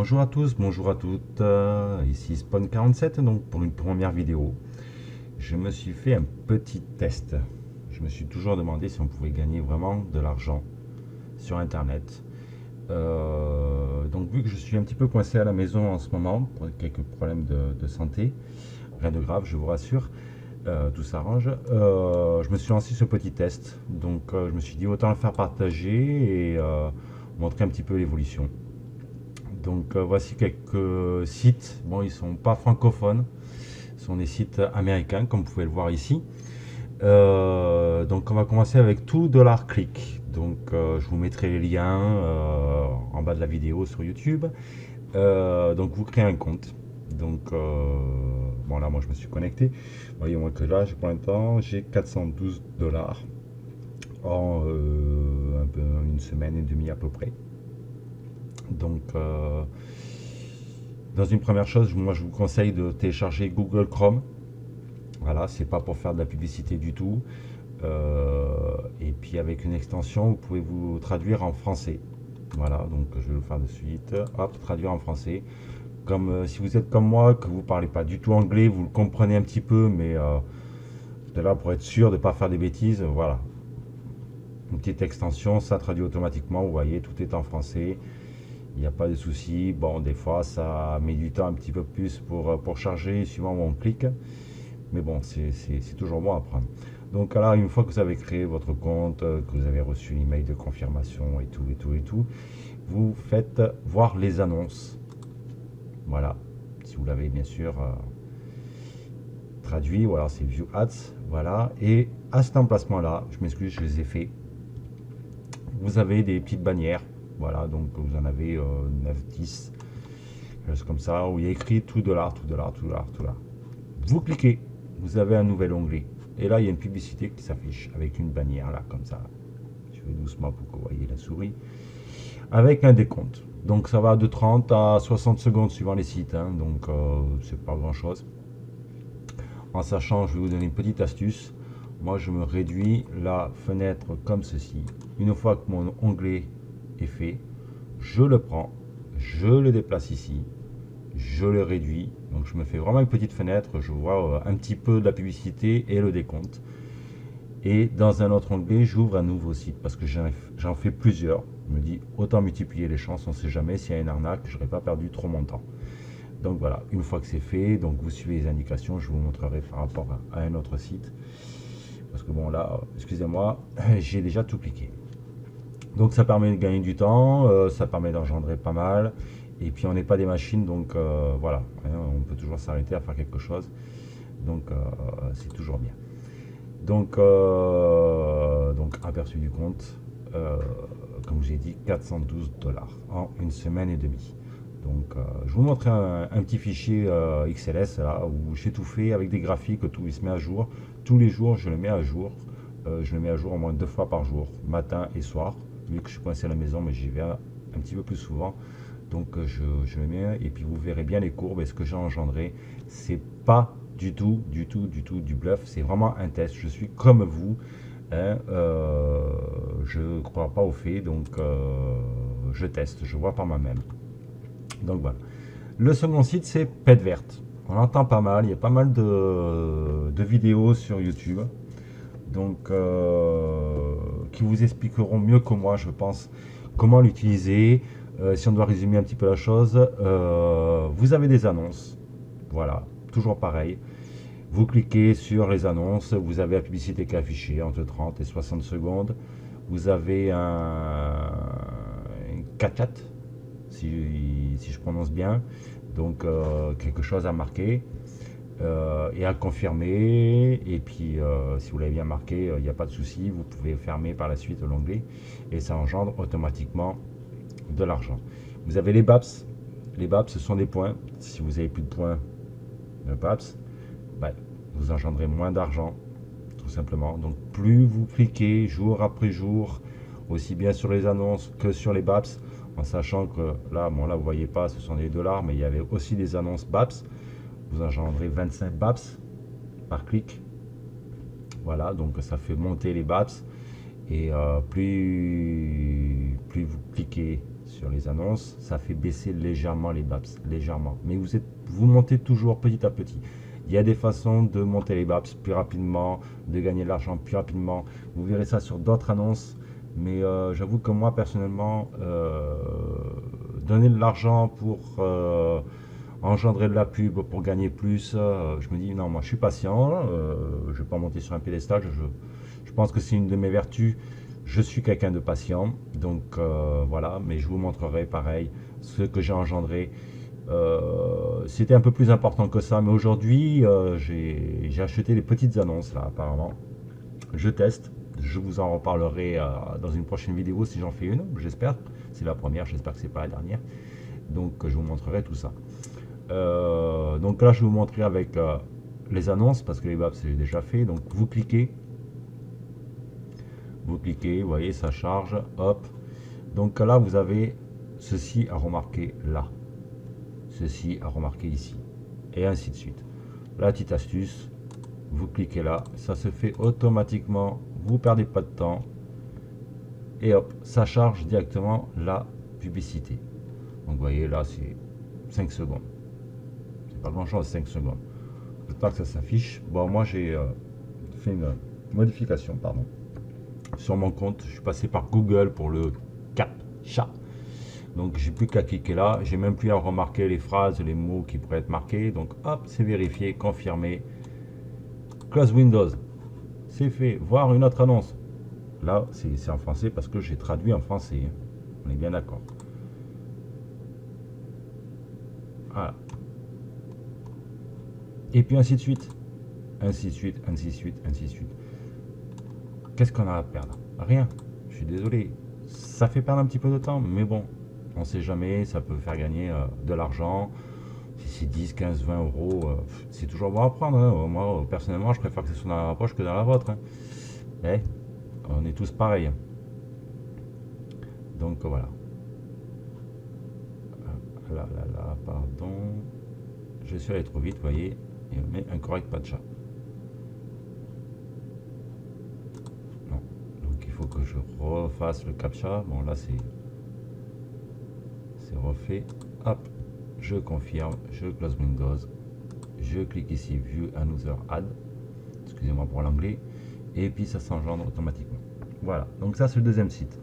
Bonjour à tous, bonjour à toutes, ici Spawn47, donc pour une première vidéo, je me suis fait un petit test. Je me suis toujours demandé si on pouvait gagner vraiment de l'argent sur internet. Donc vu que je suis un petit peu coincé à la maison en ce moment, pour quelques problèmes de santé, rien de grave, je vous rassure, tout s'arrange, je me suis lancé ce petit test. Donc je me suis dit autant le faire partager et montrer un petit peu l'évolution. Donc voici quelques sites. Bon, ils sont pas francophones, ce sont des sites américains, comme vous pouvez le voir ici. Donc on va commencer avec tout dollar click. Donc je vous mettrai les liens en bas de la vidéo sur YouTube. Donc vous créez un compte. Donc bon là moi je me suis connecté. Voyez moi que là pour l'instant j'ai 412 dollars en un peu une semaine et demie à peu près. Donc dans une première chose, moi je vous conseille de télécharger Google Chrome. Voilà, c'est pas pour faire de la publicité du tout. Et puis avec une extension, vous pouvez vous traduire en français. Voilà, donc je vais le faire de suite. Hop, traduire en français. Comme si vous êtes comme moi, que vous parlez pas du tout anglais, vous le comprenez un petit peu, mais de là pour être sûr de ne pas faire des bêtises, voilà. Une petite extension, ça traduit automatiquement. Vous voyez, tout est en français. Il n'y a pas de souci. Bon, des fois, ça met du temps un petit peu plus pour charger, suivant où on clique. Mais bon, c'est toujours bon à prendre. Donc là, une fois que vous avez créé votre compte, que vous avez reçu l'email de confirmation et tout, et tout, et tout, vous faites voir les annonces. Voilà. Si vous l'avez bien sûr traduit, ou alors c'est View Ads. Voilà. Et à cet emplacement-là, je m'excuse, je les ai fait. Vous avez des petites bannières. Voilà, donc vous en avez 9, 10, juste comme ça, où il y a écrit tout dollar, tout dollar, tout dollar, tout dollar. Vous cliquez, vous avez un nouvel onglet. Et là, il y a une publicité qui s'affiche avec une bannière, là, comme ça. Je vais doucement pour que vous voyez la souris. Avec un décompte. Donc ça va de 30 à 60 secondes suivant les sites. Hein, donc c'est pas grand chose. En sachant, je vais vous donner une petite astuce. Moi, je me réduis la fenêtre comme ceci. Une fois que mon onglet est fait, je le prends, je le déplace ici, je le réduis. Donc je me fais vraiment une petite fenêtre, je vois un petit peu de la publicité et le décompte. Et dans un autre onglet, j'ouvre un nouveau site parce que j'en fais plusieurs. Je me dis autant multiplier les chances, on ne sait jamais s'il y a une arnaque, je n'aurais pas perdu trop mon temps. Donc voilà, une fois que c'est fait, donc vous suivez les indications, je vous montrerai par rapport à un autre site. Parce que bon là, excusez-moi, j'ai déjà tout cliqué. Donc ça permet de gagner du temps, ça permet d'engendrer pas mal. Et puis on n'est pas des machines, donc voilà, hein, on peut toujours s'arrêter à faire quelque chose. Donc c'est toujours bien. Donc aperçu du compte, comme j'ai dit, 412 dollars en une semaine et demie. Donc je vous montre un petit fichier XLS là, où j'ai tout fait avec des graphiques, tout il se met à jour. Tous les jours je le mets à jour. Je le mets à jour au moins 2 fois par jour, matin et soir. Vu que je suis coincé à la maison, mais j'y vais un petit peu plus souvent. Donc je le mets et puis vous verrez bien les courbes et ce que j'ai engendré. C'est pas du tout, du tout, du tout du bluff. C'est vraiment un test. Je suis comme vous. Hein, je ne crois pas aux faits, donc je teste, je vois par moi-même. Donc voilà. Le second site, c'est Pet Verte. On entend pas mal, il y a pas mal de vidéos sur YouTube. Donc, qui vous expliqueront mieux que moi, je pense, comment l'utiliser. Si on doit résumer un petit peu la chose, vous avez des annonces. Voilà, toujours pareil. Vous cliquez sur les annonces, vous avez la publicité qui est affichée entre 30 et 60 secondes. Vous avez un catchat, si je prononce bien, donc quelque chose à marquer et à confirmer. Et puis, si vous l'avez bien marqué, il n'y a pas de souci, vous pouvez fermer par la suite l'onglet et ça engendre automatiquement de l'argent. Vous avez les BAPS. Les BAPS, ce sont des points. Si vous avez plus de points de BAPS, ben, vous engendrez moins d'argent, tout simplement. Donc plus vous cliquez jour après jour, aussi bien sur les annonces que sur les BAPS, en sachant que là, bon là vous voyez pas, ce sont des dollars, mais il y avait aussi des annonces BAPS. Vous engendrez 25 BAPS par clic. Voilà, donc ça fait monter les BAPS. Et plus vous cliquez sur les annonces, ça fait baisser légèrement les BAPS, légèrement. Mais vous montez toujours petit à petit. Il y a des façons de monter les BAPS plus rapidement, de gagner de l'argent plus rapidement. Vous verrez ça sur d'autres annonces. Mais j'avoue que moi, personnellement, donner de l'argent pour engendrer de la pub, pour gagner plus, je me dis, non, moi, je suis patient. Je ne vais pas monter sur un pédestal. Je pense que c'est une de mes vertus. Je suis quelqu'un de patient. Donc, voilà. Mais je vous montrerai, pareil, ce que j'ai engendré. C'était un peu plus important que ça. Mais aujourd'hui, j'ai acheté des petites annonces, là, apparemment. Je teste. Je vous en reparlerai dans une prochaine vidéo si j'en fais une, j'espère. C'est la première, j'espère que c'est pas la dernière. Donc je vous montrerai tout ça. Donc là je vais vous montrer avec les annonces parce que les BAPS c'est déjà fait. Donc vous cliquez, vous voyez ça charge, hop. Donc là vous avez ceci à remarquer là, ceci à remarquer ici, et ainsi de suite. La petite astuce, vous cliquez là, ça se fait automatiquement. Vous perdez pas de temps et hop, ça charge directement la publicité. Donc vous voyez là c'est 5 secondes. C'est pas grand chose, 5 secondes. Le temps que ça s'affiche. Bon, moi j'ai fait une modification, pardon. Sur mon compte, je suis passé par Google pour le CAPTCHA. Donc j'ai plus qu'à cliquer là, j'ai même plus à remarquer les phrases, les mots qui pourraient être marqués. Donc hop, c'est vérifié, confirmé. Close Windows. C'est fait. Voir une autre annonce. Là, c'est en français parce que j'ai traduit en français. On est bien d'accord. Voilà. Et puis ainsi de suite. Ainsi de suite, ainsi de suite, ainsi de suite. Qu'est-ce qu'on a à perdre? Rien. Je suis désolé. Ça fait perdre un petit peu de temps, mais bon. On ne sait jamais. Ça peut faire gagner de l'argent. Si c'est 10, 15, 20 euros, c'est toujours bon à prendre. Hein. Moi, personnellement, je préfère que ce soit dans la poche que dans la vôtre. Hein. Mais on est tous pareils. Donc voilà. Là, pardon. Je suis allé trop vite, vous voyez. Et on met un correct CAPTCHA. Non. Donc il faut que je refasse le CAPTCHA. Bon, là, c'est refait. Hop. Je confirme, je close Windows, je clique ici View Another Ad, excusez-moi pour l'anglais, et puis ça s'engendre automatiquement. Voilà, donc ça c'est le deuxième site.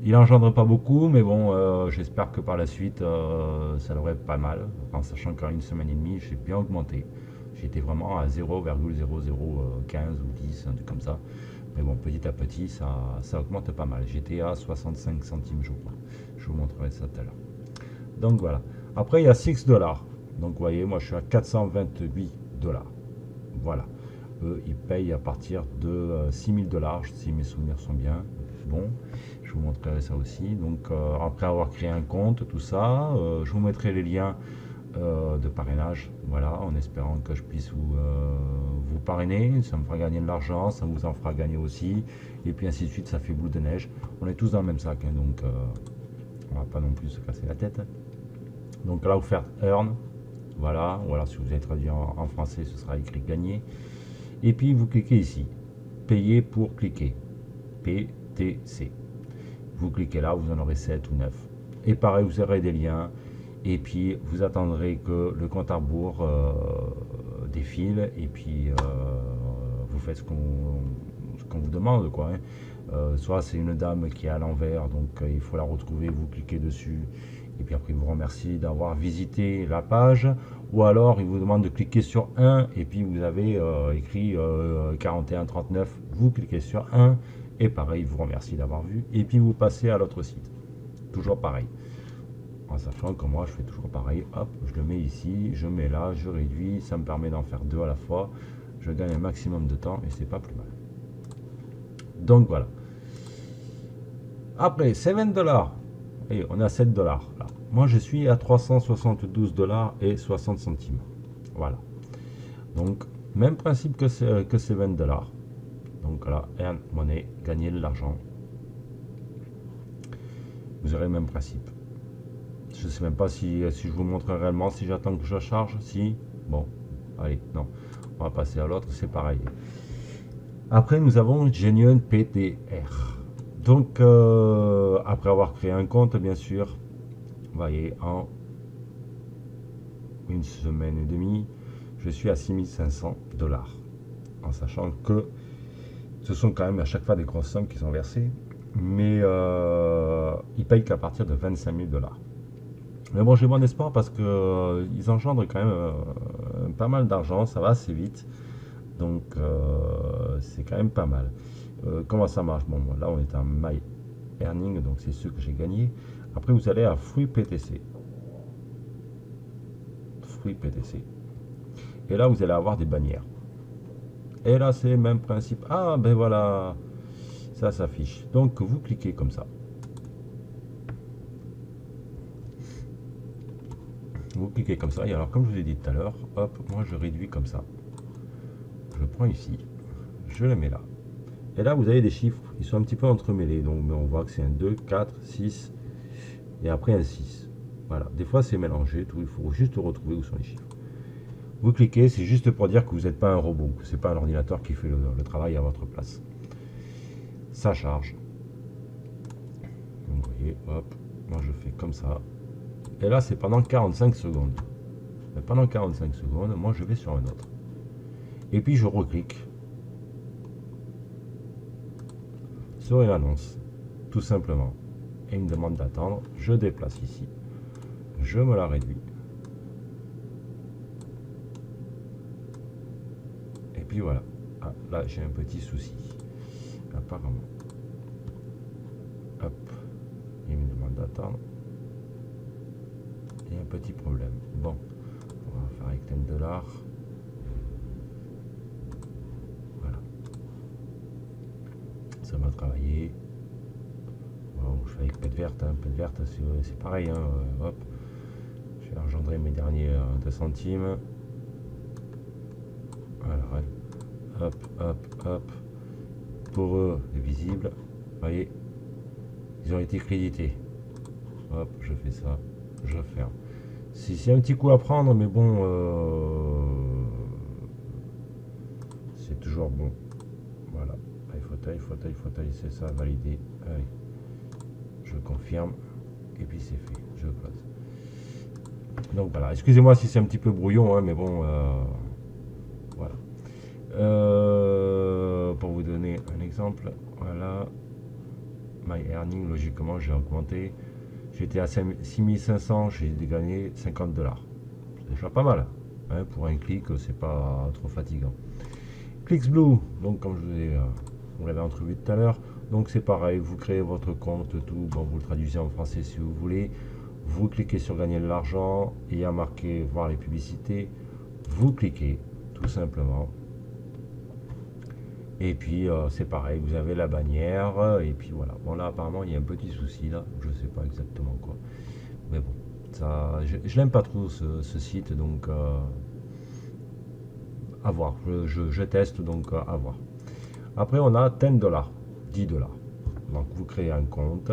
Il engendre pas beaucoup, mais bon, j'espère que par la suite ça devrait être pas mal, en sachant qu'en une semaine et demie j'ai bien augmenté. J'étais vraiment à 0,0015 ou 10, un truc comme ça. Mais bon, petit à petit, ça augmente pas mal. J'étais à 65 centimes, je crois. Je vous montrerai ça tout à l'heure. Donc voilà. Après, il y a 6 dollars. Donc, vous voyez, moi, je suis à 428 dollars. Voilà. Eux, ils payent à partir de 6000 dollars, si mes souvenirs sont bien. Bon, je vous montrerai ça aussi. Donc, après avoir créé un compte, tout ça, je vous mettrai les liens de parrainage. Voilà, en espérant que je puisse vous parrainer. Ça me fera gagner de l'argent, ça vous en fera gagner aussi. Et puis, ainsi de suite, ça fait boule de neige. On est tous dans le même sac, hein, donc on va pas non plus se casser la tête. Donc là, vous faites Earn, voilà, ou alors si vous avez traduit en français, ce sera écrit gagner. Et puis vous cliquez ici, payer pour cliquer, PTC. Vous cliquez là, vous en aurez 7 ou 9. Et pareil, vous aurez des liens, et puis vous attendrez que le compte à rebours défile, et puis vous faites ce qu'on vous demande, quoi. Hein. Soit c'est une dame qui est à l'envers, donc il faut la retrouver, vous cliquez dessus. Et puis après, il vous remercie d'avoir visité la page. Ou alors, il vous demande de cliquer sur 1. Et puis, vous avez écrit 4139. Vous cliquez sur 1. Et pareil, il vous remercie d'avoir vu. Et puis, vous passez à l'autre site. Toujours pareil. En sachant que moi, je fais toujours pareil. Hop, je le mets ici. Je mets là. Je réduis. Ça me permet d'en faire 2 à la fois. Je gagne un maximum de temps. Et c'est pas plus mal. Donc, voilà. Après, 7 dollars. Et on a 7 dollars là. Moi je suis à 372 dollars et 60 centimes. Voilà. Donc même principe que ces 20 dollars. Donc là, earn money, gagner de l'argent. Vous aurez le même principe. Je ne sais même pas si je vous montre réellement, si j'attends que je charge. Si, bon, allez, non. On va passer à l'autre, c'est pareil. Après nous avons Genuine PTR. Donc, après avoir créé un compte, bien sûr, vous voyez, en une semaine et demie, je suis à 6 500 $. En sachant que ce sont quand même à chaque fois des grosses sommes qui sont versées. Mais ils payent qu'à partir de 25 000 $. Mais bon, j'ai bon espoir parce que ils engendrent quand même pas mal d'argent, ça va assez vite. Donc, c'est quand même pas mal. Comment ça marche? Bon, là, on est en My Earning, donc c'est ceux que j'ai gagnés. Après, vous allez à Free PTC. Free PTC. Et là, vous allez avoir des bannières. Et là, c'est le même principe. Ah, ben voilà, ça s'affiche. Donc, vous cliquez comme ça. Vous cliquez comme ça. Et alors, comme je vous ai dit tout à l'heure, hop, moi, je réduis comme ça. Je prends ici. Je le mets là. Et là, vous avez des chiffres. Ils sont un petit peu entremêlés. Donc, on voit que c'est un 2, 4, 6. Et après, un 6. Voilà. Des fois, c'est mélangé. Tout. Il faut juste retrouver où sont les chiffres. Vous cliquez, c'est juste pour dire que vous n'êtes pas un robot, que ce n'est pas un ordinateur qui fait le travail à votre place. Ça charge. Vous voyez, hop, moi je fais comme ça. Et là, c'est pendant 45 secondes. Et pendant 45 secondes, moi je vais sur un autre. Et puis je reclique sur une annonce, tout simplement. Et il me demande d'attendre. Je déplace ici. Je me la réduis. Et puis voilà. Ah, là, j'ai un petit souci. Apparemment. Hop. Il me demande d'attendre. Il y a un petit problème. Bon. On va faire avec 10 $. Voilà. Ça va travailler. Bon, je fais avec pète verte. Hein. Pète verte, c'est pareil. Hein. Hop. Je vais engendrer mes derniers 2 centimes. Voilà. Hop, hop, hop. Pour eux, les visibles. Vous voyez, ils ont été crédités. Hop, je fais ça. Je ferme. C'est un petit coup à prendre, mais bon, c'est toujours bon. Voilà. Allez, fauteuil, c'est ça, validé. Allez, je confirme. Et puis c'est fait. Je close. Donc voilà. Excusez-moi si c'est un petit peu brouillon, hein, mais bon, voilà. Pour vous donner un exemple, voilà. My Earning, logiquement, j'ai augmenté. J'étais à 6500, j'ai gagné 50 $. C'est déjà pas mal. Hein, pour un clic, c'est pas trop fatigant. Clicksblue, donc comme vous l'avez entrevu tout à l'heure, donc c'est pareil, vous créez votre compte, tout, bon, vous le traduisez en français si vous voulez. Vous cliquez sur gagner de l'argent, et il y a marqué voir les publicités. Vous cliquez, tout simplement. Et puis c'est pareil, vous avez la bannière, et puis voilà. Bon là apparemment il y a un petit souci là, je sais pas exactement quoi. Mais bon, ça, je n'aime pas trop ce site, donc à voir. Je teste, donc à voir. Après on a 10 $, 10 $. Donc vous créez un compte,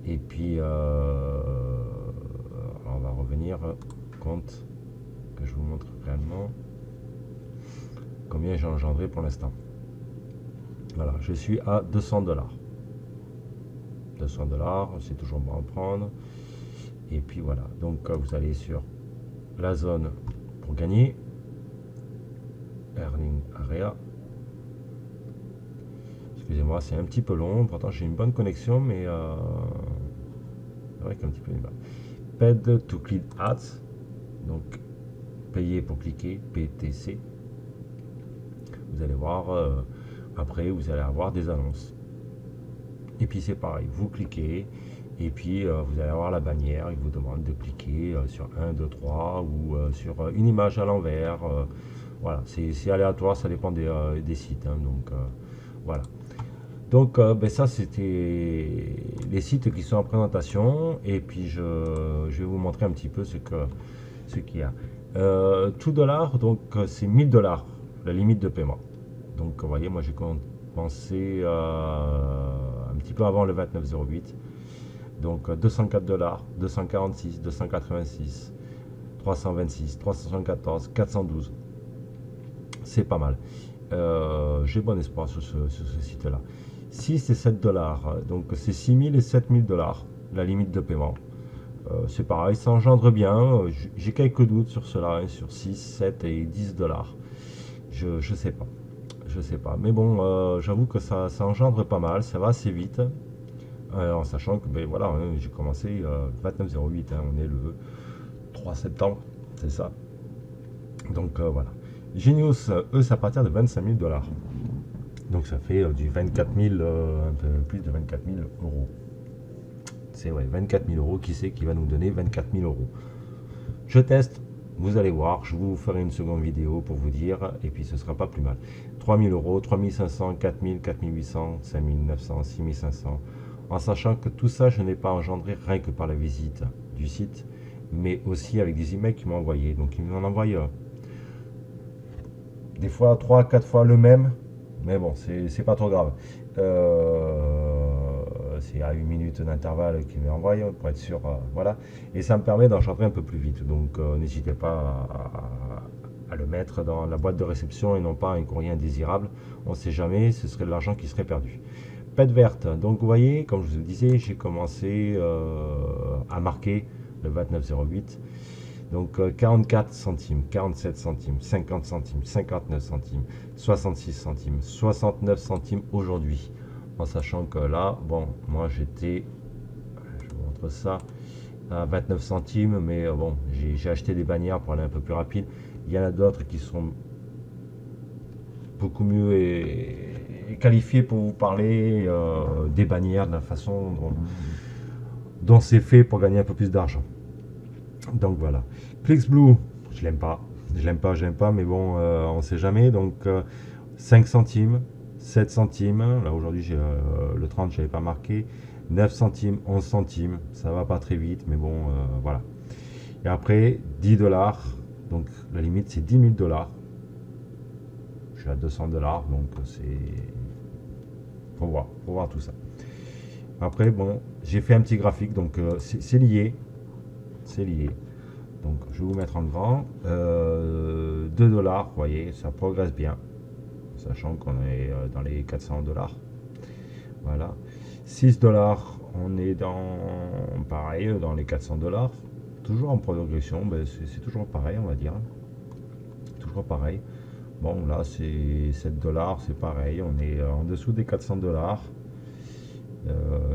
et puis on va revenir compte, que je vous montre réellement combien j'ai engendré pour l'instant. Voilà, je suis à 200 $. 200 $, c'est toujours bon à prendre. Et puis voilà, donc vous allez sur la zone pour gagner. Earning Area. Excusez-moi, c'est un petit peu long. Pourtant, j'ai une bonne connexion, mais c'est vrai qu'un petit peu mal. Paid to click ads. Donc, payer pour cliquer, PTC. Vous allez voir... après, vous allez avoir des annonces. Et puis c'est pareil, vous cliquez, et puis vous allez avoir la bannière, il vous demande de cliquer sur 1, 2, 3, ou sur une image à l'envers. Voilà, c'est aléatoire, ça dépend des sites. Hein, donc voilà. Donc ben ça, c'était les sites qui sont en présentation, et puis je vais vous montrer un petit peu ce qu'il y a. Tout dollar, donc c'est 1000 $, la limite de paiement. Donc vous voyez, moi j'ai commencé un petit peu avant le 29,08. Donc 204 $, 246, 286, 326, 374, 412. C'est pas mal. J'ai bon espoir sur ce site-là. 6 et 7 dollars. Donc c'est 6000 et 7000 dollars, la limite de paiement. C'est pareil, ça engendre bien. J'ai quelques doutes sur cela, hein, sur 6, 7 et 10 dollars. Je sais pas. Je sais pas. Mais bon, j'avoue que ça engendre pas mal, ça va assez vite. En sachant que, ben voilà, hein, j'ai commencé 29,08, hein, on est le 3 septembre, c'est ça. Donc voilà. Genius, eux, c'est à partir de 25 000 dollars. Donc ça fait du 24 000, un peu plus de 24 000 euros. C'est ouais, 24 000 euros, qui c'est qui va nous donner 24 000 euros? Je teste, vous allez voir, je vous ferai une seconde vidéo pour vous dire, et puis ce sera pas plus mal. 3 000 euros, 3 500, 4 000, 4 800, 5 900, 6 500, en sachant que tout ça, je n'ai pas engendré rien que par la visite du site, mais aussi avec des emails qu'ils m'ont envoyés. Donc ils m'en envoient des fois 3 4 fois le même, mais bon, c'est pas trop grave. C'est à 1 minute d'intervalle qu'il m'envoie pour être sûr, voilà. Et ça me permet d'engendrer un peu plus vite. Donc n'hésitez pas à le mettre dans la boîte de réception et non pas un courrier indésirable. On ne sait jamais, ce serait de l'argent qui serait perdu. Pète verte. Donc vous voyez, comme je vous le disais, j'ai commencé à marquer le 29,08. Donc 44 centimes, 47 centimes, 50 centimes, 59 centimes, 66 centimes, 69 centimes aujourd'hui. En sachant que là, bon, moi j'étais, je vous montre ça, à 29 centimes, mais bon, j'ai acheté des bannières pour aller un peu plus rapide. Il y en a d'autres qui sont beaucoup mieux et qualifiés pour vous parler des bannières, de la façon dont c'est fait pour gagner un peu plus d'argent. Donc voilà. ClicksBlue, je l'aime pas. Je l'aime pas, mais bon, on sait jamais. Donc 5 centimes, 7 centimes. Là aujourd'hui, j'ai le 30, je n'avais pas marqué. 9 centimes, 11 centimes. Ça va pas très vite, mais bon, voilà. Et après, 10 dollars. Donc la limite, c'est 10 000 dollars. Je suis à 200 dollars, donc c'est. Faut voir tout ça. Après, bon, j'ai fait un petit graphique, donc c'est lié. C'est lié. Donc je vais vous mettre en grand. 2 dollars, vous voyez, ça progresse bien. Sachant qu'on est dans les 400 dollars. Voilà. 6 dollars, on est dans pareil, dans les 400 dollars. Toujours en progression, ben c'est toujours pareil, on va dire. Toujours pareil. Bon, là c'est 7 dollars, c'est pareil, on est en dessous des 400 dollars.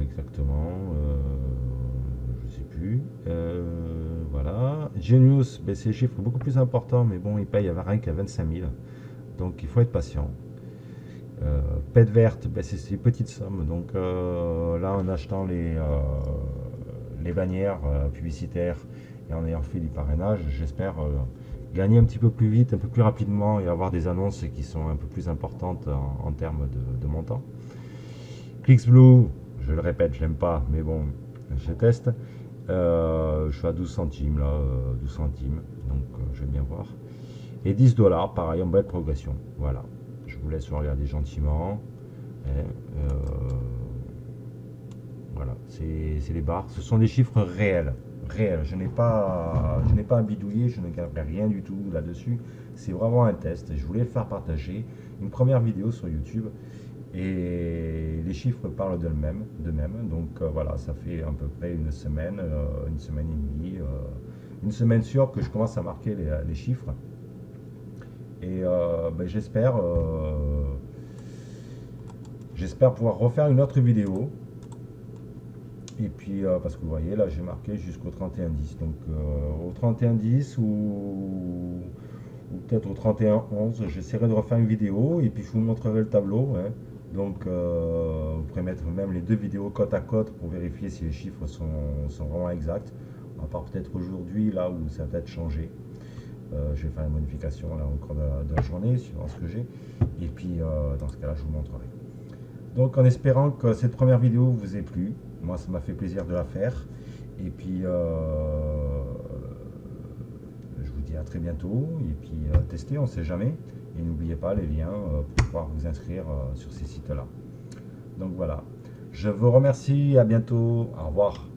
Exactement. Je sais plus. Voilà. Genius, ben, c'est des chiffres beaucoup plus importants, mais bon, il paye rien qu'à 25 000. Donc il faut être patient. Pète verte, ben, c'est ces petites sommes. Donc là, en achetant les bannières publicitaires et en ayant fait du parrainage, j'espère gagner un petit peu plus vite, un peu plus rapidement et avoir des annonces qui sont un peu plus importantes en termes de montant. ClicksBlue, je le répète, je l'aime pas, mais bon, je teste. Je suis à 12 centimes là, 12 centimes, donc je vais bien voir. Et 10 dollars, pareil, en belle progression. Voilà, je vous laisse regarder gentiment. Et, voilà, c'est les barres. Ce sont des chiffres réels. Réels. Je n'ai pas à bidouiller, je ne garderai rien du tout là-dessus. C'est vraiment un test. Je voulais le faire partager. Une première vidéo sur YouTube. Et les chiffres parlent d'eux-mêmes. Donc voilà, ça fait à peu près une semaine et demie, une semaine sûre que je commence à marquer les chiffres. Et ben, j'espère pouvoir refaire une autre vidéo. Et puis parce que vous voyez là, j'ai marqué jusqu'au 31-10. Donc au 31-10 ou peut-être au 31-11, j'essaierai de refaire une vidéo et puis je vous montrerai le tableau, hein. Donc vous pourrez mettre même les deux vidéos côte à côte pour vérifier si les chiffres sont vraiment exacts. À part peut-être aujourd'hui, là où ça va peut-être changé. Je vais faire une modification là au cours de la journée, suivant ce que j'ai. Et puis dans ce cas-là, je vous montrerai. Donc en espérant que cette première vidéo vous ait plu. Moi, ça m'a fait plaisir de la faire. Et puis je vous dis à très bientôt. Et puis testez, on ne sait jamais. Et n'oubliez pas les liens pour pouvoir vous inscrire sur ces sites-là. Donc voilà. Je vous remercie. À bientôt. Au revoir.